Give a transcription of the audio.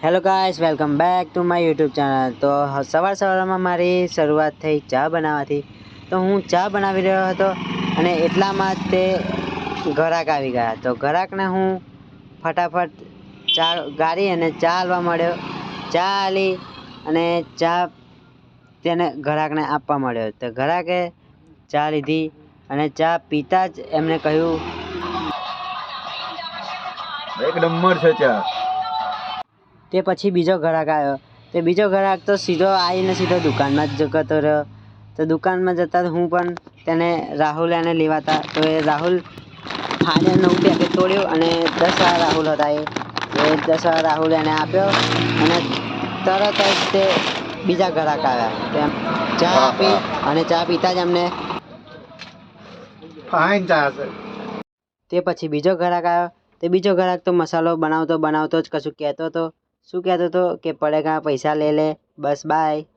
Hello guys, welcome back to my YouTube channel. તો સવારમાં મારી શરૂઆત થઈ ચા બનાવવાથી। તો હું ચા બનાવી રહ્યો હતો અને એટલામાં જ તે ઘરાક આવી ગયા। તો ઘરાકને હું ફટાફટ ચા ગાળી અને ચા આલવા માંડ્યો। ચા આલી અને ચા તેને ઘરાકને આપવા માંડ્યો। તો ઘરાકે ચા લીધી અને ચા પીતા જ એમણે કહ્યું, એક નંબર છે ચા। તે પછી બીજો ઘરાક આવ્યો। તે બીજો ઘરાક તો સીધો આવીને સીધો દુકાનમાં જ જતો રહ્યો। તો દુકાનમાં જતાં હું પણ તેને રાહુલ એને લેવાતા। તો એ રાહુલ ખાને 9 પેકેટ તોડ્યું અને 10 વાળા રાહુલ હતા એ 10 વાળા રાહુલ એને આપ્યો અને તરત જ તે બીજા ઘરાક આવ્યા। તેમ ચા આપી અને ચા પીતા જ અમને ફાઇન ચા છે। તે પછી બીજો ઘરાક આવ્યો। તે બીજો ઘરાક તો મસાલો બનાવતો જ કશું કહેતો હતો। શું કહેતો હતો કે પડેગા પૈસા લે લે, બસ બાય।